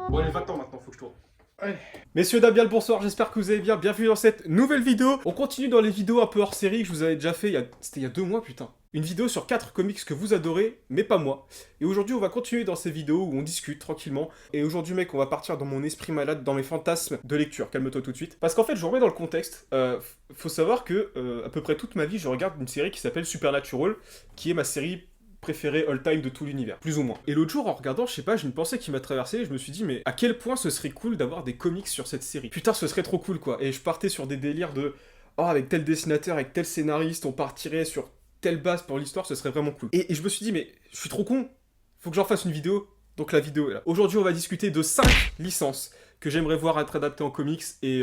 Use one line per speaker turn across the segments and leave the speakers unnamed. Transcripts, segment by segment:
Bon allez, va-t'en maintenant, faut que je tourne. Ouais. Messieurs, dames, bien le bonsoir, j'espère que vous allez bien. Bienvenue dans cette nouvelle vidéo. On continue dans les vidéos un peu hors série que je vous avais déjà fait, c'était il y a 2 mois, putain. Une vidéo sur 4 comics que vous adorez, mais pas moi. Et aujourd'hui, on va continuer dans ces vidéos où on discute tranquillement. Et aujourd'hui, mec, on va partir dans mon esprit malade, dans mes fantasmes de lecture. Calme-toi tout de suite. Parce qu'en fait, je vous remets dans le contexte. Faut savoir que, à peu près toute ma vie, je regarde une série qui s'appelle Supernatural, qui est ma série préféré all-time de tout l'univers, plus ou moins. Et l'autre jour, en regardant, je sais pas, j'ai une pensée qui m'a traversé, et je me suis dit, mais à quel point ce serait cool d'avoir des comics sur cette série. Putain, ce serait trop cool, quoi. Et je partais sur des délires de, oh, avec tel dessinateur, avec tel scénariste, on partirait sur telle base pour l'histoire, ce serait vraiment cool. Et je me suis dit, mais je suis trop con, faut que j'en fasse une vidéo. Donc la vidéo est là. Aujourd'hui, on va discuter de 5 licences que j'aimerais voir être adaptées en comics, et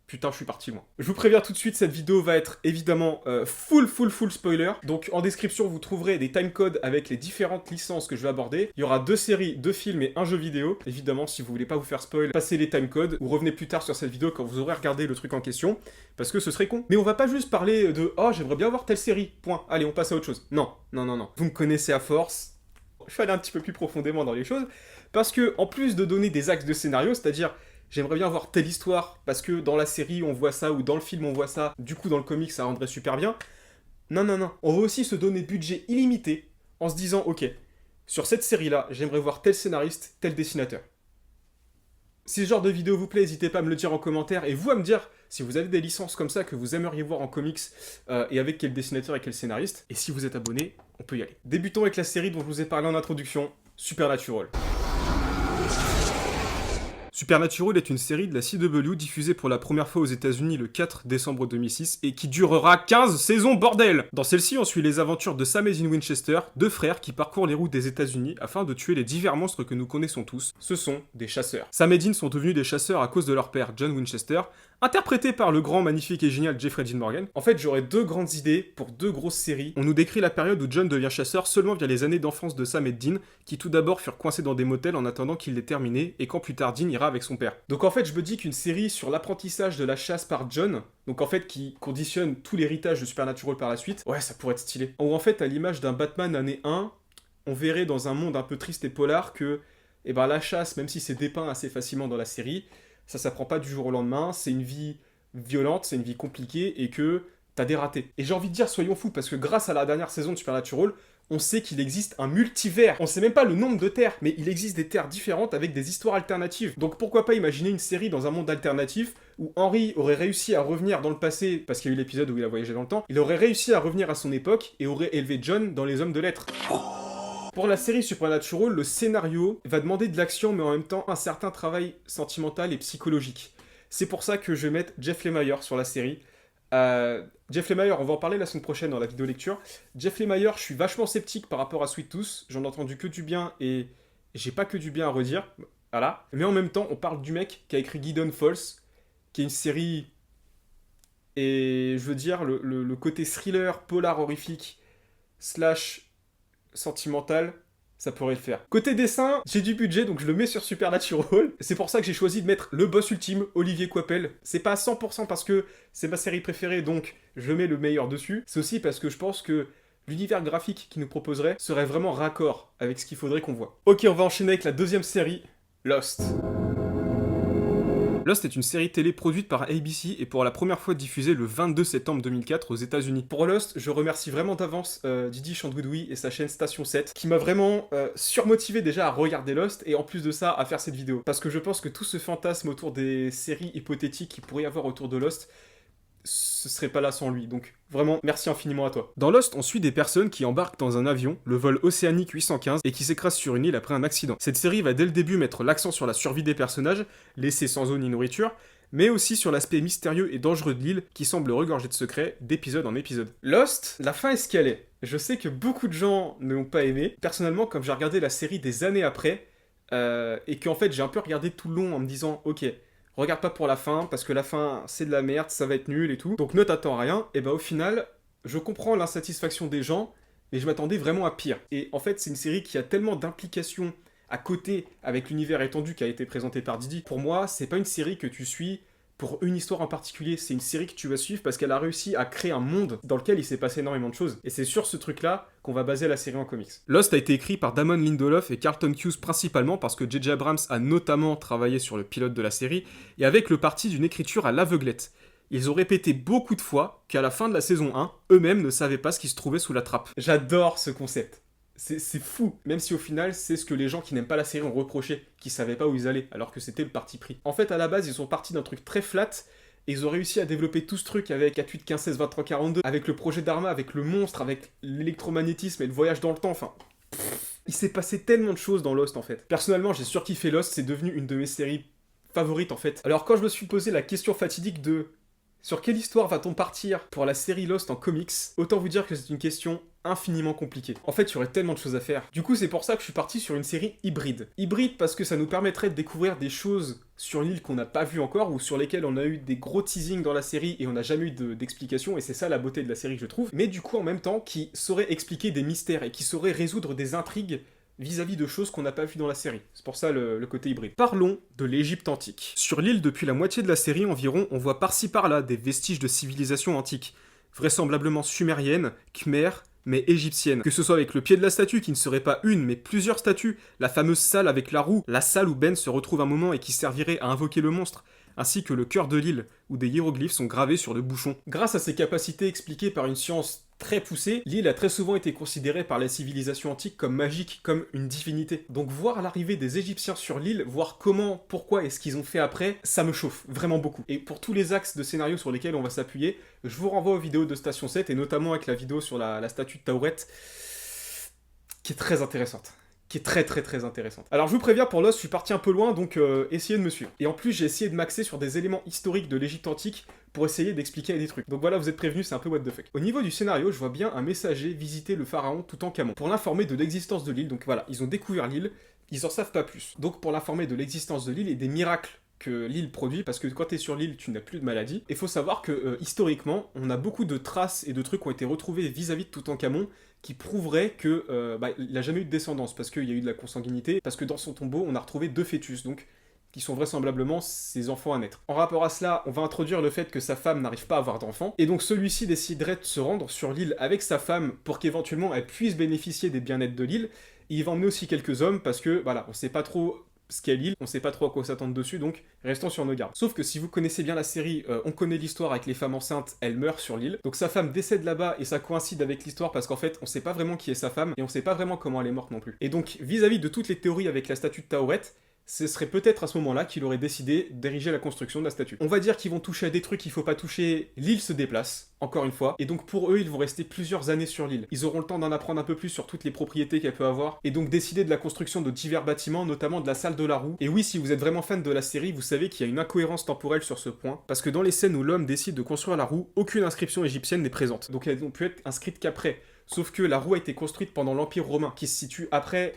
putain, je suis parti loin. Je vous préviens tout de suite, cette vidéo va être évidemment full spoiler. Donc en description, vous trouverez des timecodes avec les différentes licences que je vais aborder. Il y aura 2 séries, 2 films et un jeu vidéo. Évidemment, si vous voulez pas vous faire spoil, passez les timecodes ou revenez plus tard sur cette vidéo quand vous aurez regardé le truc en question, parce que ce serait con. Mais on va pas juste parler de « Oh, j'aimerais bien voir telle série, point. Allez, on passe à autre chose. » Non. Vous me connaissez à force. Je vais aller un petit peu plus profondément dans les choses, parce que en plus de donner des axes de scénario, c'est-à-dire j'aimerais bien voir telle histoire, parce que dans la série on voit ça, ou dans le film on voit ça, du coup dans le comic ça rendrait super bien. Non. On va aussi se donner budget illimité, en se disant, ok, sur cette série-là, j'aimerais voir tel scénariste, tel dessinateur. Si ce genre de vidéo vous plaît, n'hésitez pas à me le dire en commentaire, et vous à me dire si vous avez des licences comme ça que vous aimeriez voir en comics, et avec quel dessinateur et quel scénariste. Et si vous êtes abonné, on peut y aller. Débutons avec la série dont je vous ai parlé en introduction, Supernatural. Supernatural est une série de la CW diffusée pour la première fois aux États-Unis le 4 décembre 2006 et qui durera 15 saisons, bordel! Dans celle-ci, on suit les aventures de Sam et Dean Winchester, 2 frères qui parcourent les routes des États-Unis afin de tuer les divers monstres que nous connaissons tous. Ce sont des chasseurs. Sam et Dean sont devenus des chasseurs à cause de leur père, John Winchester, interprété par le grand, magnifique et génial Jeffrey Dean Morgan. En fait, j'aurais 2 grandes idées pour 2 grosses séries. On nous décrit la période où John devient chasseur seulement via les années d'enfance de Sam et Dean, qui tout d'abord furent coincés dans des motels en attendant qu'il les terminé, et quand plus tard Dean ira avec son père. Donc en fait, je me dis qu'une série sur l'apprentissage de la chasse par John, donc en fait qui conditionne tout l'héritage de Supernatural par la suite, ouais, ça pourrait être stylé. Ou en fait, à l'image d'un Batman année 1, on verrait dans un monde un peu triste et polar que, eh ben, la chasse, même si c'est dépeint assez facilement dans la série, ça s'apprend pas du jour au lendemain, c'est une vie violente, c'est une vie compliquée, et que t'as des ratés. Et j'ai envie de dire, soyons fous, parce que grâce à la dernière saison de Supernatural, on sait qu'il existe un multivers. On sait même pas le nombre de terres, mais il existe des terres différentes avec des histoires alternatives. Donc pourquoi pas imaginer une série dans un monde alternatif où Henry aurait réussi à revenir dans le passé, parce qu'il y a eu l'épisode où il a voyagé dans le temps, il aurait réussi à revenir à son époque et aurait élevé John dans les Hommes de Lettres. Pour la série Supernatural, le scénario va demander de l'action, mais en même temps un certain travail sentimental et psychologique. C'est pour ça que je vais mettre Jeff Lemire sur la série. Jeff Lemire, on va en parler la semaine prochaine dans la vidéo lecture. Jeff Lemire, je suis vachement sceptique par rapport à Sweet Tooth. J'en ai entendu que du bien et j'ai pas que du bien à redire. Voilà. Mais en même temps, on parle du mec qui a écrit Gideon Falls, qui est une série. Et je veux dire, le côté thriller, polar horrifique, slash sentimental, ça pourrait le faire. Côté dessin, j'ai du budget, donc je le mets sur Supernatural. C'est pour ça que j'ai choisi de mettre le boss ultime, Olivier Coipel. C'est pas à 100% parce que c'est ma série préférée, donc je mets le meilleur dessus. C'est aussi parce que je pense que l'univers graphique qu'il nous proposerait serait vraiment raccord avec ce qu'il faudrait qu'on voit. Ok, on va enchaîner avec la deuxième série, Lost. Lost est une série télé produite par ABC et pour la première fois diffusée le 22 septembre 2004 aux États-Unis. Pour Lost, je remercie vraiment d'avance Didi Chandoudouy et sa chaîne Station 7 qui m'a vraiment surmotivé déjà à regarder Lost et en plus de ça à faire cette vidéo. Parce que je pense que tout ce fantasme autour des séries hypothétiques qu'il pourrait y avoir autour de Lost, ce serait pas là sans lui, donc vraiment merci infiniment à toi. Dans Lost, on suit des personnes qui embarquent dans un avion, le vol Océanique 815, et qui s'écrasent sur une île après un accident. Cette série va dès le début mettre l'accent sur la survie des personnages, laissés sans eau ni nourriture, mais aussi sur l'aspect mystérieux et dangereux de l'île, qui semble regorger de secrets d'épisode en épisode. Lost, la fin est ce qu'elle est. Je sais que beaucoup de gens ne l'ont pas aimé. Personnellement, comme j'ai regardé la série des années après, et qu'en fait j'ai un peu regardé tout le long en me disant, ok, regarde pas pour la fin, parce que la fin, c'est de la merde, ça va être nul et tout. Donc ne t'attends à rien. Et bah au final, je comprends l'insatisfaction des gens, mais je m'attendais vraiment à pire. Et en fait, c'est une série qui a tellement d'implications à côté avec l'univers étendu qui a été présenté par Didi. Pour moi, c'est pas une série que tu suis pour une histoire en particulier, c'est une série que tu vas suivre parce qu'elle a réussi à créer un monde dans lequel il s'est passé énormément de choses. Et c'est sur ce truc-là qu'on va baser la série en comics. Lost a été écrit par Damon Lindelof et Carlton Cuse principalement parce que J.J. Abrams a notamment travaillé sur le pilote de la série et avec le parti d'une écriture à l'aveuglette. Ils ont répété beaucoup de fois qu'à la fin de la saison 1, eux-mêmes ne savaient pas ce qui se trouvait sous la trappe. J'adore ce concept. C'est fou, même si au final, c'est ce que les gens qui n'aiment pas la série ont reproché, qui savaient pas où ils allaient, alors que c'était le parti pris. En fait, à la base, ils sont partis d'un truc très flat, et ils ont réussi à développer tout ce truc avec 4, 8, 15, 16, 23, 42, avec le projet d'Arma, avec le monstre, avec l'électromagnétisme et le voyage dans le temps, enfin... Il s'est passé tellement de choses dans Lost, en fait. Personnellement, j'ai surkiffé Lost, c'est devenu une de mes séries favorites, en fait. Alors, quand je me suis posé la question fatidique de... Sur quelle histoire va-t-on partir pour la série Lost en comics? Autant vous dire que c'est une question infiniment compliquée. En fait, il y aurait tellement de choses à faire. Du coup, c'est pour ça que je suis parti sur une série hybride. Hybride parce que ça nous permettrait de découvrir des choses sur l'île qu'on n'a pas vues encore, ou sur lesquelles on a eu des gros teasings dans la série et on n'a jamais eu d'explication, et c'est ça la beauté de la série, je trouve. Mais du coup, en même temps, qui saurait expliquer des mystères et qui saurait résoudre des intrigues vis-à-vis de choses qu'on n'a pas vues dans la série. C'est pour ça le côté hybride. Parlons de l'Égypte antique. Sur l'île, depuis la moitié de la série environ, on voit par-ci par-là des vestiges de civilisation antique, vraisemblablement sumérienne, khmer, mais égyptienne. Que ce soit avec le pied de la statue, qui ne serait pas une, mais plusieurs statues, la fameuse salle avec la roue, la salle où Ben se retrouve un moment et qui servirait à invoquer le monstre, ainsi que le cœur de l'île, où des hiéroglyphes sont gravés sur le bouchon. Grâce à ses capacités expliquées par une science très poussée, l'île a très souvent été considérée par la civilisation antique comme magique, comme une divinité. Donc voir l'arrivée des Égyptiens sur l'île, voir comment, pourquoi et ce qu'ils ont fait après, ça me chauffe vraiment beaucoup. Et pour tous les axes de scénario sur lesquels on va s'appuyer, je vous renvoie aux vidéos de Station 7, et notamment avec la vidéo sur la statue de Tauret, qui est très intéressante. Qui est très intéressante. Alors je vous préviens, pour Lost, je suis parti un peu loin, donc essayez de me suivre. Et en plus, j'ai essayé de m'axer sur des éléments historiques de l'Égypte antique pour essayer d'expliquer des trucs. Donc voilà, vous êtes prévenus, c'est un peu what the fuck. Au niveau du scénario, je vois bien un messager visiter le pharaon Toutankhamon pour l'informer de l'existence de l'île. Donc voilà, ils ont découvert l'île, ils en savent pas plus. Donc pour l'informer de l'existence de l'île et des miracles que l'île produit, parce que quand t'es sur l'île, tu n'as plus de maladie. Et faut savoir que, historiquement, on a beaucoup de traces et de trucs qui ont été retrouvés vis-à-vis de Toutankhamon qui prouveraient que il n'a jamais eu de descendance, parce qu'il y a eu de la consanguinité, parce que dans son tombeau, on a retrouvé 2 fœtus, donc qui sont vraisemblablement ses enfants à naître. En rapport à cela, on va introduire le fait que sa femme n'arrive pas à avoir d'enfants, et donc celui-ci déciderait de se rendre sur l'île avec sa femme pour qu'éventuellement elle puisse bénéficier des bien-être de l'île. Il va emmener aussi quelques hommes, parce que, voilà, on sait pas trop ce qu'est l'île, on sait pas trop à quoi s'attendre dessus, donc restons sur nos gardes. Sauf que si vous connaissez bien la série, on connaît l'histoire avec les femmes enceintes, elles meurent sur l'île, donc sa femme décède là-bas, et ça coïncide avec l'histoire parce qu'en fait, on sait pas vraiment qui est sa femme, et on sait pas vraiment comment elle est morte non plus. Et donc, vis-à-vis de toutes les théories avec la statue de Tauret, ce serait peut-être à ce moment-là qu'il aurait décidé d'ériger la construction de la statue. On va dire qu'ils vont toucher à des trucs qu'il faut pas toucher, l'île se déplace, encore une fois, et donc pour eux, ils vont rester plusieurs années sur l'île. Ils auront le temps d'en apprendre un peu plus sur toutes les propriétés qu'elle peut avoir, et donc décider de la construction de divers bâtiments, notamment de la salle de la roue. Et oui, si vous êtes vraiment fan de la série, vous savez qu'il y a une incohérence temporelle sur ce point, parce que dans les scènes où l'homme décide de construire la roue, aucune inscription égyptienne n'est présente. Donc elles n'ont pu être inscrites qu'après. Sauf que la roue a été construite pendant l'Empire romain, qui se situe après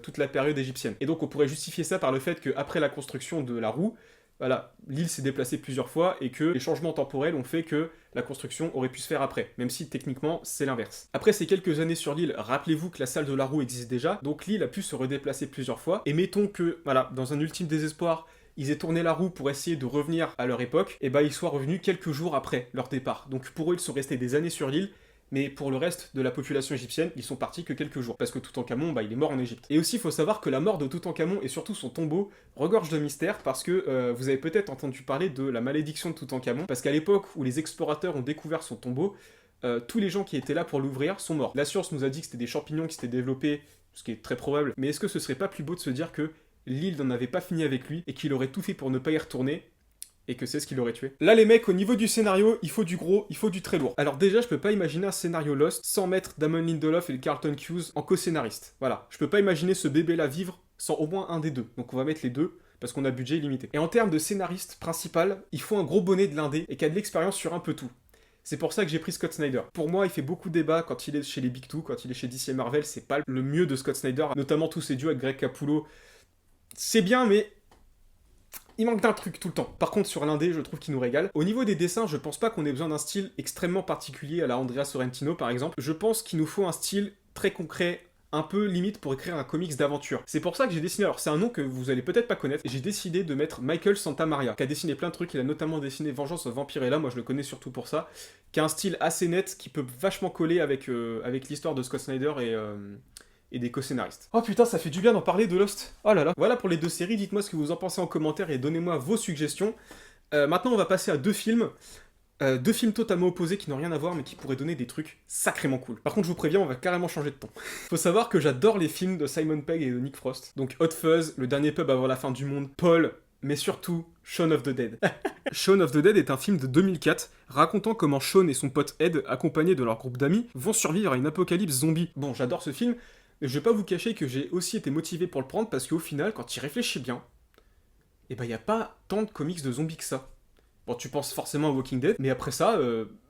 toute la période égyptienne. Et donc on pourrait justifier ça par le fait qu'après la construction de la roue, voilà, l'île s'est déplacée plusieurs fois et que les changements temporels ont fait que la construction aurait pu se faire après, même si techniquement c'est l'inverse. Après ces quelques années sur l'île, rappelez-vous que la salle de la roue existe déjà, donc l'île a pu se redéplacer plusieurs fois, et mettons que, voilà, dans un ultime désespoir, ils aient tourné la roue pour essayer de revenir à leur époque, et bah ils soient revenus quelques jours après leur départ. Donc pour eux, ils sont restés des années sur l'île, mais pour le reste de la population égyptienne, ils sont partis que quelques jours, parce que Toutankhamon, il est mort en Égypte. Et aussi, il faut savoir que la mort de Toutankhamon, et surtout son tombeau, regorge de mystère, parce que vous avez peut-être entendu parler de la malédiction de Toutankhamon, parce qu'à l'époque où les explorateurs ont découvert son tombeau, tous les gens qui étaient là pour l'ouvrir sont morts. La science nous a dit que c'était des champignons qui s'étaient développés, ce qui est très probable, mais est-ce que ce serait pas plus beau de se dire que l'île n'en avait pas fini avec lui, et qu'il aurait tout fait pour ne pas y retourner, et que c'est ce qui l'aurait tué. Là les mecs, au niveau du scénario, il faut du gros, il faut du très lourd. Alors déjà, je peux pas imaginer un scénario Lost sans mettre Damon Lindelof et Carlton Cuse en co-scénariste. Voilà, je peux pas imaginer ce bébé-là vivre sans au moins un des deux. Donc on va mettre les deux, parce qu'on a budget illimité. Et en termes de scénariste principal, il faut un gros bonnet de l'indé, et qui a de l'expérience sur un peu tout. C'est pour ça que j'ai pris Scott Snyder. Pour moi, il fait beaucoup de débats quand il est chez les Big Two, quand il est chez DC et Marvel, c'est pas le mieux de Scott Snyder, notamment tous ses duos avec Greg Capullo. C'est bien, mais il manque d'un truc tout le temps. Par contre, sur l'indé, je trouve qu'il nous régale. Au niveau des dessins, je pense pas qu'on ait besoin d'un style extrêmement particulier à la Andrea Sorrentino, par exemple. Je pense qu'il nous faut un style très concret, un peu limite pour écrire un comics d'aventure. C'est pour ça que j'ai dessiné, alors c'est un nom que vous allez peut-être pas connaître, et j'ai décidé de mettre Michael Santamaria, qui a dessiné plein de trucs, il a notamment dessiné Vengeance of Vampirella, moi je le connais surtout pour ça, qui a un style assez net, qui peut vachement coller avec l'histoire de Scott Snyder et des co-scénaristes. Oh putain, ça fait du bien d'en parler de Lost. Oh là là. Voilà pour les 2 séries, dites-moi ce que vous en pensez en commentaire et donnez-moi vos suggestions. Maintenant on va passer à 2 films. 2 films totalement opposés qui n'ont rien à voir mais qui pourraient donner des trucs sacrément cool. Par contre je vous préviens, on va carrément changer de ton. Faut savoir que j'adore les films de Simon Pegg et de Nick Frost. Donc Hot Fuzz, Le Dernier Pub avant la fin du monde, Paul, mais surtout Shaun of the Dead. Shaun of the Dead est un film de 2004 racontant comment Shaun et son pote Ed, accompagnés de leur groupe d'amis, vont survivre à une apocalypse zombie. Bon, j'adore ce film, mais je vais pas vous cacher que j'ai aussi été motivé pour le prendre parce qu'au final, quand il réfléchit bien, et y a pas tant de comics de zombies que ça. Bon, tu penses forcément à Walking Dead, mais après ça,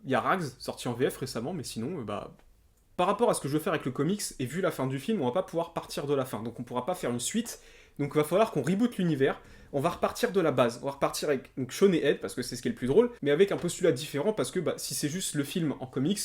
y a Rags, sorti en VF récemment, mais sinon, par rapport à ce que je veux faire avec le comics, et vu la fin du film, on va pas pouvoir partir de la fin, donc on pourra pas faire une suite, donc il va falloir qu'on reboot l'univers, on va repartir de la base, on va repartir avec donc, Shaun et Ed, parce que c'est ce qui est le plus drôle, mais avec un postulat différent, parce que si c'est juste le film en comics,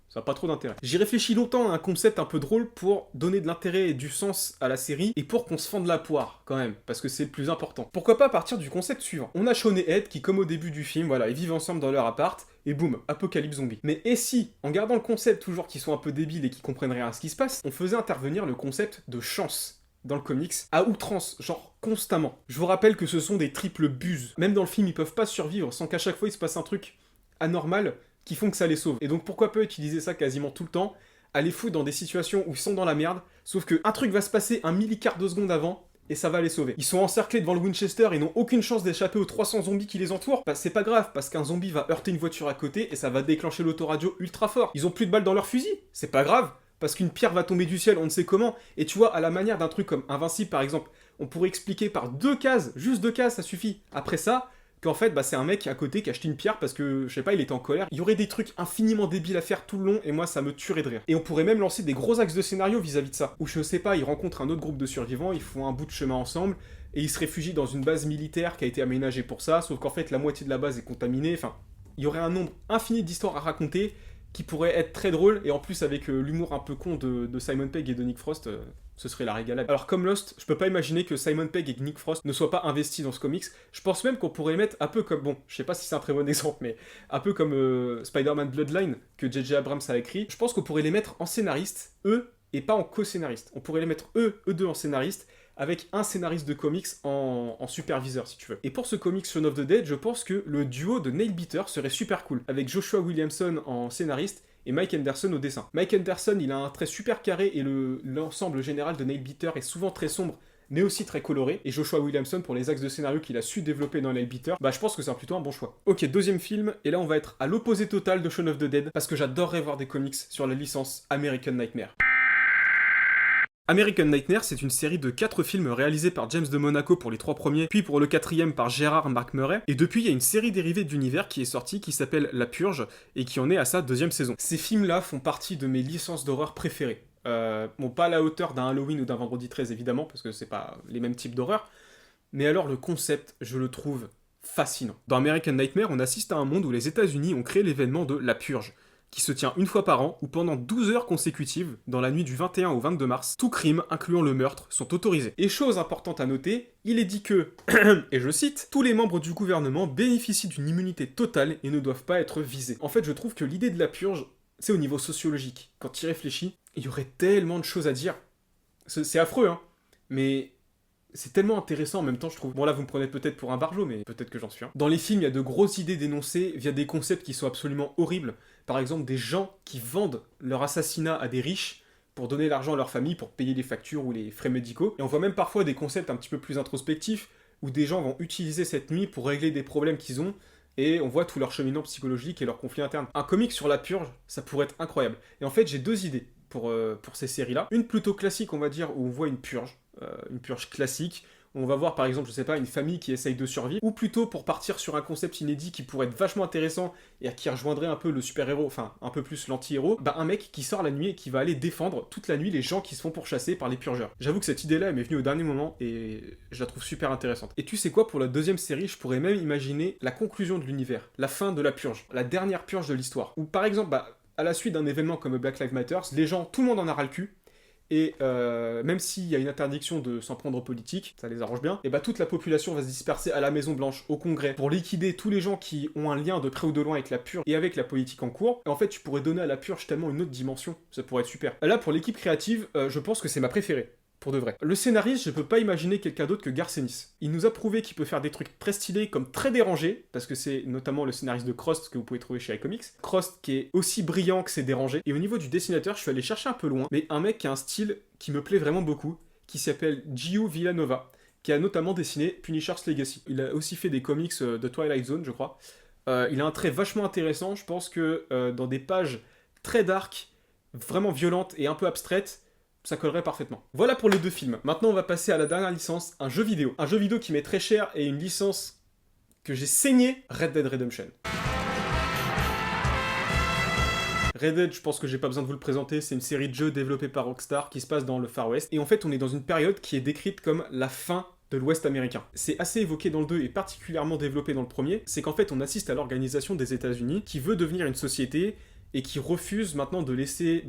ça n'a pas trop d'intérêt. J'ai réfléchi longtemps à un concept un peu drôle pour donner de l'intérêt et du sens à la série, et pour qu'on se fende la poire, quand même, parce que c'est le plus important. Pourquoi pas partir du concept suivant? On a Shaun et Ed qui, comme au début du film, voilà, ils vivent ensemble dans leur appart, et boum, apocalypse zombie. Mais et si, en gardant le concept toujours qu'ils sont un peu débiles et qu'ils comprennent rien à ce qui se passe, on faisait intervenir le concept de chance dans le comics, à outrance, genre constamment. Je vous rappelle que ce sont des triples buses. Même dans le film, ils peuvent pas survivre sans qu'à chaque fois il se passe un truc anormal qui font que ça les sauve. Et donc pourquoi pas utiliser ça quasiment tout le temps, à les foutre dans des situations où ils sont dans la merde, sauf que un truc va se passer un milliquart de seconde avant, et ça va les sauver. Ils sont encerclés devant le Winchester et n'ont aucune chance d'échapper aux 300 zombies qui les entourent. C'est pas grave, parce qu'un zombie va heurter une voiture à côté et ça va déclencher l'autoradio ultra fort. Ils ont plus de balles dans leur fusil, c'est pas grave, parce qu'une pierre va tomber du ciel, on ne sait comment. Et tu vois, à la manière d'un truc comme Invincible par exemple, on pourrait expliquer par 2 cases, juste 2 cases, ça suffit. Après ça, qu'en fait, c'est un mec à côté qui a acheté une pierre parce que, je sais pas, il était en colère. Il y aurait des trucs infiniment débiles à faire tout le long, et moi, ça me tuerait de rire. Et on pourrait même lancer des gros axes de scénario vis-à-vis de ça. Où, je sais pas, ils rencontrent un autre groupe de survivants, ils font un bout de chemin ensemble, et ils se réfugient dans une base militaire qui a été aménagée pour ça, sauf qu'en fait, la moitié de la base est contaminée. Enfin, il y aurait un nombre infini d'histoires à raconter qui pourraient être très drôles, et en plus, avec l'humour un peu con de Simon Pegg et de Nick Frost, ce serait la régalade. Alors comme Lost, je peux pas imaginer que Simon Pegg et Nick Frost ne soient pas investis dans ce comics. Je pense même qu'on pourrait mettre un peu comme, bon, je sais pas si c'est un très bon exemple, mais un peu comme Spider-Man Bloodline que J.J. Abrams a écrit. Je pense qu'on pourrait les mettre en scénaristes, eux, et pas en co-scénaristes. On pourrait les mettre eux deux en scénaristes, avec un scénariste de comics en superviseur, si tu veux. Et pour ce comics Shaun of the Dead, je pense que le duo de Nailbiter serait super cool, avec Joshua Williamson en scénariste, et Mike Henderson au dessin. Mike Henderson, il a un trait super carré et l'ensemble général de Nailbiter est souvent très sombre, mais aussi très coloré. Et Joshua Williamson, pour les axes de scénario qu'il a su développer dans Nailbiter, je pense que c'est plutôt un bon choix. Ok, deuxième film, et là on va être à l'opposé total de Shaun of the Dead, parce que j'adorerais voir des comics sur la licence American Nightmare. American Nightmare, c'est une série de 4 films réalisés par James de Monaco pour les 3 premiers, puis pour le 4e par Gérard Marc Murray, et depuis il y a une série dérivée d'univers qui est sortie qui s'appelle La Purge, et qui en est à sa 2e saison. Ces films-là font partie de mes licences d'horreur préférées. Bon, pas à la hauteur d'un Halloween ou d'un Vendredi 13 évidemment, parce que c'est pas les mêmes types d'horreur, mais alors le concept, je le trouve fascinant. Dans American Nightmare, on assiste à un monde où les États-Unis ont créé l'événement de La Purge, qui se tient une fois par an, où pendant 12 heures consécutives, dans la nuit du 21 au 22 mars, tout crime, incluant le meurtre, sont autorisés. Et chose importante à noter, il est dit que, et je cite, tous les membres du gouvernement bénéficient d'une immunité totale et ne doivent pas être visés. En fait, je trouve que l'idée de la purge, c'est au niveau sociologique. Quand tu y réfléchis, il y aurait tellement de choses à dire. C'est affreux, hein, mais c'est tellement intéressant en même temps, je trouve. Bon là, vous me prenez peut-être pour un barjot, mais peut-être que j'en suis un. Dans les films, il y a de grosses idées dénoncées via des concepts qui sont absolument horribles. Par exemple, des gens qui vendent leur assassinat à des riches pour donner l'argent à leur famille, pour payer les factures ou les frais médicaux. Et on voit même parfois des concepts un petit peu plus introspectifs, où des gens vont utiliser cette nuit pour régler des problèmes qu'ils ont, et on voit tout leur cheminement psychologique et leur conflit interne. Un comic sur la purge, ça pourrait être incroyable. Et en fait, j'ai 2 idées pour ces séries-là. Une plutôt classique, on va dire, où on voit une purge classique. On va voir par exemple, je sais pas, une famille qui essaye de survivre, ou plutôt pour partir sur un concept inédit qui pourrait être vachement intéressant et qui rejoindrait un peu le super-héros, enfin un peu plus l'anti-héros, un mec qui sort la nuit et qui va aller défendre toute la nuit les gens qui se font pourchasser par les purgeurs. J'avoue que cette idée-là, elle m'est venue au dernier moment et je la trouve super intéressante. Et tu sais quoi, pour la 2e série, je pourrais même imaginer la conclusion de l'univers, la fin de la purge, la dernière purge de l'histoire. Ou par exemple, à la suite d'un événement comme Black Lives Matter, les gens, tout le monde en a ras le cul, Et même s'il y a une interdiction de s'en prendre aux politiques, ça les arrange bien, et bah toute la population va se disperser à la Maison Blanche, au Congrès, pour liquider tous les gens qui ont un lien de près ou de loin avec la purge et avec la politique en cours. Et en fait, tu pourrais donner à la purge tellement une autre dimension, ça pourrait être super. Là, pour l'équipe créative, je pense que c'est ma préférée. Pour de vrai. Le scénariste, je peux pas imaginer quelqu'un d'autre que Garth Ennis. Il nous a prouvé qu'il peut faire des trucs très stylés comme très dérangés, parce que c'est notamment le scénariste de Crost que vous pouvez trouver chez iComics. Crost qui est aussi brillant que c'est dérangé. Et au niveau du dessinateur, je suis allé chercher un peu loin, mais un mec qui a un style qui me plaît vraiment beaucoup, qui s'appelle Gio Villanova, qui a notamment dessiné Punisher's Legacy. Il a aussi fait des comics de Twilight Zone, je crois. Il a un trait vachement intéressant, je pense que dans des pages très dark, vraiment violentes et un peu abstraites, ça collerait parfaitement. Voilà pour les deux films. Maintenant, on va passer à la dernière licence, un jeu vidéo. Un jeu vidéo qui m'est très cher et une licence que j'ai saignée, Red Dead Redemption. Red Dead, je pense que j'ai pas besoin de vous le présenter, c'est une série de jeux développée par Rockstar qui se passe dans le Far West. Et en fait, on est dans une période qui est décrite comme la fin de l'Ouest américain. C'est assez évoqué dans le 2 et particulièrement développé dans le premier, c'est qu'en fait, on assiste à l'organisation des États-Unis qui veut devenir une société et qui refuse maintenant de laisser,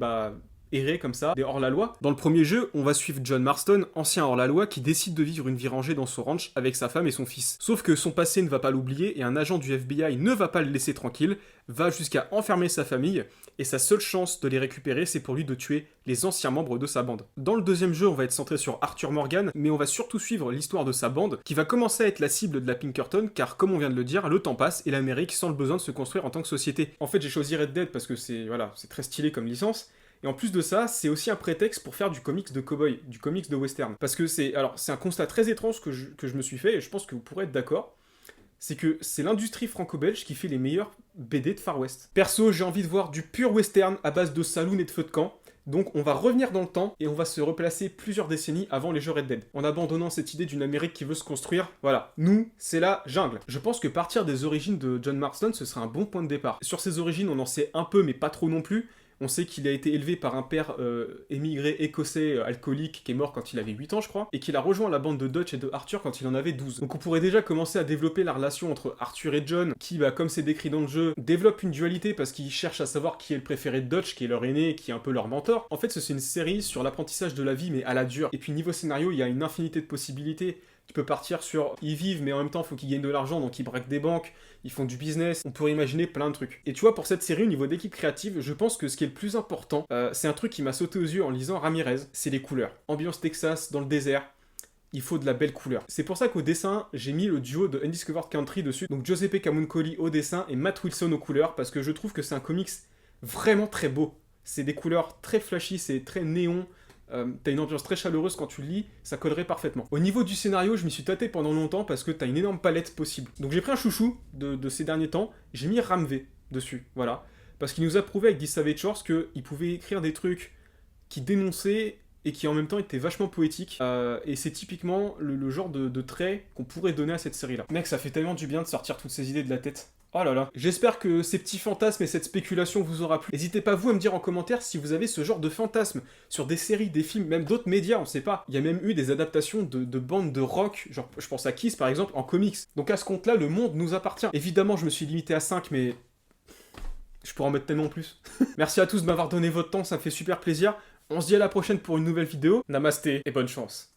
errer comme ça, des hors-la-loi. Dans le premier jeu, on va suivre John Marston, ancien hors-la-loi, qui décide de vivre une vie rangée dans son ranch avec sa femme et son fils. Sauf que son passé ne va pas l'oublier et un agent du FBI ne va pas le laisser tranquille, va jusqu'à enfermer sa famille, et sa seule chance de les récupérer, c'est pour lui de tuer les anciens membres de sa bande. Dans le deuxième jeu, on va être centré sur Arthur Morgan, mais on va surtout suivre l'histoire de sa bande, qui va commencer à être la cible de la Pinkerton, car comme on vient de le dire, le temps passe et l'Amérique sent le besoin de se construire en tant que société. En fait, j'ai choisi Red Dead parce que c'est très stylé comme licence, et en plus de ça, c'est aussi un prétexte pour faire du comics de cowboy, du comics de western. Parce que c'est un constat très étrange que je me suis fait, et je pense que vous pourrez être d'accord, c'est que c'est l'industrie franco-belge qui fait les meilleurs BD de Far West. Perso, j'ai envie de voir du pur western à base de saloon et de feu de camp, donc on va revenir dans le temps et on va se replacer plusieurs décennies avant les jeux Red Dead, en abandonnant cette idée d'une Amérique qui veut se construire. Voilà, nous, c'est la jungle. Je pense que partir des origines de John Marston, ce serait un bon point de départ. Sur ses origines, on en sait un peu, mais pas trop non plus. On sait qu'il a été élevé par un père émigré écossais alcoolique qui est mort quand il avait 8 ans, je crois, et qu'il a rejoint la bande de Dutch et de Arthur quand il en avait 12. Donc on pourrait déjà commencer à développer la relation entre Arthur et John, qui, comme c'est décrit dans le jeu, développe une dualité parce qu'ils cherchent à savoir qui est le préféré de Dutch, qui est leur aîné, qui est un peu leur mentor. En fait, c'est une série sur l'apprentissage de la vie, mais à la dure. Et puis niveau scénario, il y a une infinité de possibilités. Tu peux partir sur ils vivent, mais en même temps, il faut qu'ils gagnent de l'argent, donc ils braquent des banques, ils font du business, on pourrait imaginer plein de trucs. Et tu vois, pour cette série, au niveau d'équipe créative, je pense que ce qui est le plus important, c'est un truc qui m'a sauté aux yeux en lisant Ramirez, c'est les couleurs. Ambiance Texas, dans le désert, il faut de la belle couleur. C'est pour ça qu'au dessin, j'ai mis le duo de Undiscovered Country dessus, donc Giuseppe Camuncoli au dessin et Matt Wilson aux couleurs, parce que je trouve que c'est un comics vraiment très beau. C'est des couleurs très flashy, c'est très néon. T'as une ambiance très chaleureuse quand tu le lis, ça collerait parfaitement. Au niveau du scénario, je m'y suis tâté pendant longtemps parce que t'as une énorme palette possible. Donc j'ai pris un chouchou de ces derniers temps, j'ai mis Ramvé dessus, voilà. Parce qu'il nous a prouvé avec 10 Savage Shores qu'il pouvait écrire des trucs qui dénonçaient et qui en même temps étaient vachement poétiques. Et c'est typiquement le genre de trait qu'on pourrait donner à cette série-là. Mec, ça fait tellement du bien de sortir toutes ces idées de la tête. Oh là là. J'espère que ces petits fantasmes et cette spéculation vous aura plu. N'hésitez pas vous à me dire en commentaire si vous avez ce genre de fantasmes sur des séries, des films, même d'autres médias, on sait pas. Il y a même eu des adaptations de bandes de rock, genre je pense à Kiss par exemple, en comics. Donc à ce compte-là, le monde nous appartient. Évidemment, je me suis limité à 5, mais je pourrais en mettre tellement plus. Merci à tous de m'avoir donné votre temps, ça me fait super plaisir. On se dit à la prochaine pour une nouvelle vidéo. Namasté et bonne chance.